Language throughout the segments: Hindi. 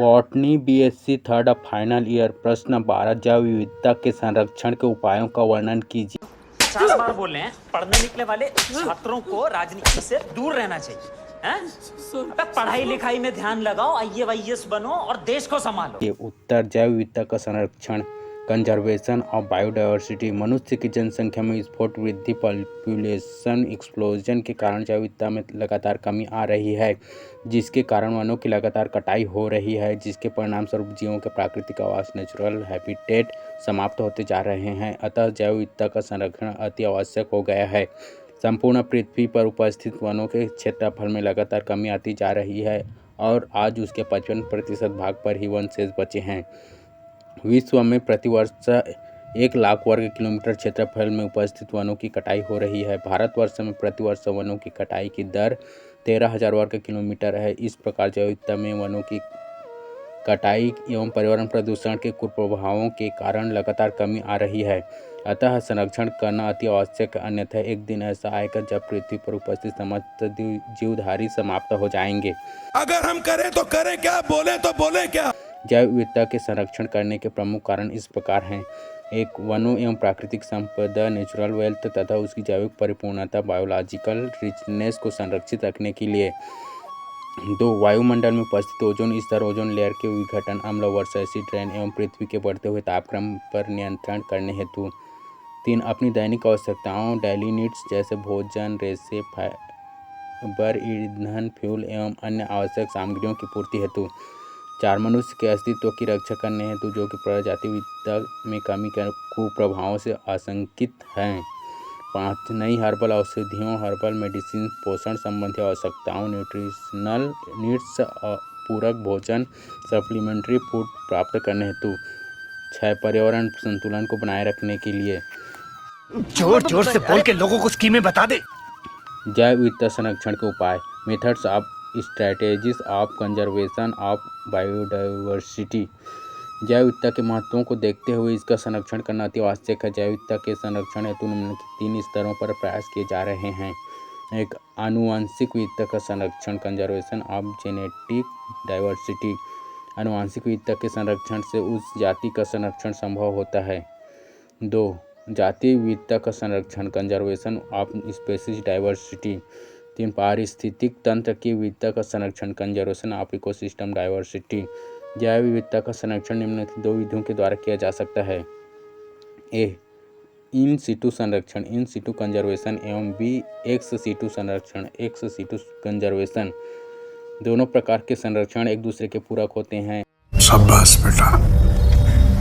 Botany BSc third final year. प्रश्न 12 जैव विविधता के संरक्षण के उपायों का वर्णन कीजिए। 50 बार बोल रहे हैं, पढ़ने निकले वाले छात्रों को राजनीति से दूर रहना चाहिए हैं? अबे पढ़ाई लिखाई में ध्यान लगाओ, आईएएस बनो और देश को संभालो। ये उत्तर जैव विविधता का संरक्षण, कंजर्वेशन ऑफ बायोडायवर्सिटी। मनुष्य की जनसंख्या में विस्फोट वृद्धि, पॉपुलेशन एक्सप्लोजन के कारण जैव विविधता में लगातार कमी आ रही है, जिसके कारण वनों की लगातार कटाई हो रही है, जिसके परिणाम स्वरूप जीवों के प्राकृतिक आवास नेचुरल हैबिटेट समाप्त होते जा रहे हैं। अतः जैव विविधता का संरक्षण अति आवश्यक हो गया है। संपूर्ण पृथ्वी पर उपस्थित वनों के क्षेत्रफल में लगातार कमी आती जा रही है और आज उसके 55% भाग पर ही वन शेष बचे हैं। विश्व में प्रतिवर्ष 1 लाख वर्ग किलोमीटर क्षेत्रफल में उपस्थित वनों की कटाई हो रही है। भारतवर्ष में प्रतिवर्ष वनों की कटाई की दर 13,000 वर्ग किलोमीटर है। इस प्रकार जैव विविधता में वनों की कटाई एवं पर्यावरण प्रदूषण के कुप्रभावों के कारण लगातार कमी आ रही है। अतः संरक्षण करना अति आवश्यक है, अन्यथा एक दिन ऐसा आएगा जब पृथ्वी पर उपस्थित समस्त जीवधारी समाप्त हो जाएंगे। अगर हम करें तो करें क्या, बोले तो बोले क्या। जैव विविधता के संरक्षण करने के प्रमुख कारण इस प्रकार हैं। 1. वनों एवं प्राकृतिक संपदा नेचुरल वेल्थ तथा उसकी जैविक परिपूर्णता बायोलॉजिकल रिचनेस को संरक्षित रखने के लिए। 2. वायुमंडल में उपस्थित ओजोन स्तर, ओजोन लेयर के विघटन, अम्ल वर्षा, एसिड रेन एवं पृथ्वी के बढ़ते हुए तापक्रम पर नियंत्रण करने हेतु। 3. अपनी दैनिक आवश्यकताओं डेली नीड्स जैसे भोजन, रेशे, फाइबर, ईंधन, फ्यूल एवं अन्य आवश्यक सामग्रियों की पूर्ति हेतु। 4. मनुष्य के अस्तित्व की रक्षा करने हेतु जो कि प्रजाति विविधता में कमी के कुप्रभावों से आशंकित हैं। 5. नई हर्बल औषधियों, हर्बल मेडिसिन, पोषण संबंधी आवश्यकताओं, न्यूट्रिशनल नीड्स, पूरक भोजन, सप्लीमेंट्री फूड प्राप्त करने हेतु। 6. पर्यावरण संतुलन को बनाए रखने के लिए। जोर जोर से बोल के लोगों को स्कीमें बता दे। जैव विविधता संरक्षण के उपाय, methods of strategies of conservation of biodiversity. जैव विविधता के महत्वों को देखते हुए इसका संरक्षण करना अति आवश्यक है। जैव विविधता के संरक्षण हेतु निम्नलिखित 3 स्तरों पर प्रयास किए जा रहे हैं। 1. आनुवंशिक विविधता का संरक्षण, कंजर्वेशन ऑफ जेनेटिक डाइवर्सिटी। आनुवंशिक विविधता के संरक्षण से उस जाति का संरक्षण संभव होता है। 2. जातीय विविधता का संरक्षण, कंजर्वेशन ऑफ स्पीशीज डाइवर्सिटी। 3. पारिस्थितिक तंत्र की विविधता का संरक्षण, कंजर्वेशन ऑफ इकोसिस्टम डाइवर्सिटी। जैव विविधता का संरक्षण निम्नलिखित 2 विधियों के द्वारा किया जा सकता है। ए. इन सिटू संरक्षण, इन सिटू कंजर्वेशन एवं बी. एक्स सिटू संरक्षण, एक्स सिटू कंजर्वेशन। दोनों प्रकार के संरक्षण एक दूसरे के पूरक होते हैं। शाबाश बेटा,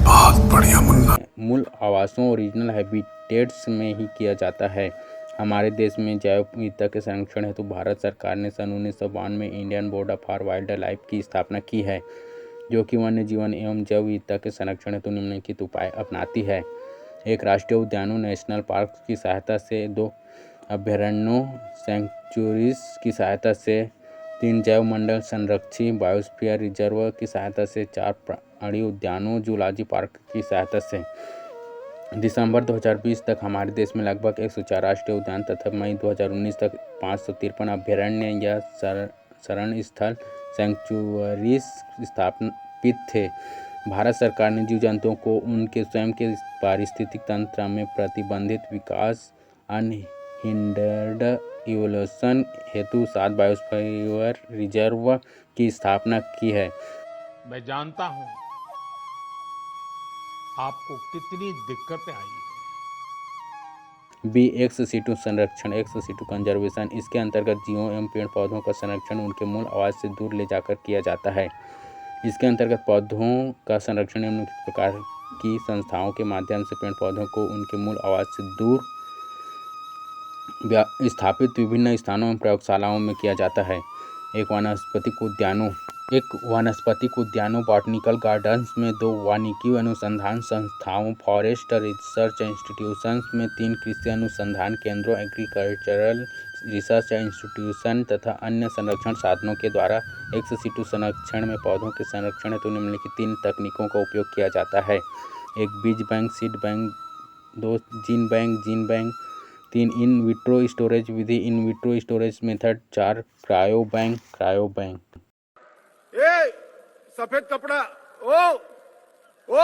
बहुत बढ़िया मुन्ना। मूल आवासों ओरिजिनल हैबिटेट्स में ही किया जाता है। हमारे देश में जैव विविधता के संरक्षण हेतु भारत सरकार ने सन 1952 में Indian board for wild life की स्थापना की है, जो कि वन्य जीवन एवं जैव विविधता के संरक्षण हेतु निम्नलिखित उपाय अपनाती है। 1. राष्ट्रीय उद्यानों नेशनल पार्क की सहायता से। 2. अभयारण्यों सैंक्चुरीज की सहायता से। 3. जैव मंडल संरक्षी बायोस्फीयर रिजर्व की सहायता से। 4. प्राणी उद्यानों जूलॉजी पार्क की सहायता से। दिसंबर 2020 तक हमारे देश में लगभग 104 राष्ट्रीय उद्यान तथा मई 2019 तक 553 अभयारण्य या शरण स्थल सैंक्चुअरीज स्थापित थे। भारत सरकार ने जीव जंतुओं को उनके स्वयं के पारिस्थितिक तंत्र में प्रतिबंधित विकास अनहिंडर्ड इवोल्यूशन हेतु 7 बायोस्फीयर रिजर्व की स्थापना की है। मैं जानता हूं आपको कितनी दिक्कतें आई है। बी. एक्स सिटू संरक्षण, एक्स सिटू कंजर्वेशन। इसके अंतर्गत जीवों एवं पेड़ पौधों का संरक्षण उनके मूल आवास से दूर ले जाकर किया जाता है। इसके अंतर्गत पौधों का संरक्षण निम्नलिखित प्रकार की संस्थाओं के माध्यम से पेड़ पौधों को उनके मूल आवास से दूर स्थापित विभिन्न स्थानों एवं प्रयोगशालाओं में किया जाता है। 1. वानस्पतिक उद्यानों बॉटनिकल गार्डन्स में। 2. वानिकी अनुसंधान संस्थाओं फॉरेस्ट रिसर्च इंस्टीट्यूशंस में। 3. कृषि अनुसंधान केंद्रों एग्रीकल्चरल रिसर्च इंस्टीट्यूशन तथा अन्य संरक्षण साधनों के द्वारा एक्स सिटू संरक्षण में पौधों के संरक्षण हेतु निम्नलिखित 3 तकनीकों का उपयोग किया जाता है। 1. बीज bank seed bank. 2. Gene bank. 3. In vitro storage Vidhi in vitro storage method. 4. Cryo bank. सफेद कपड़ा ओ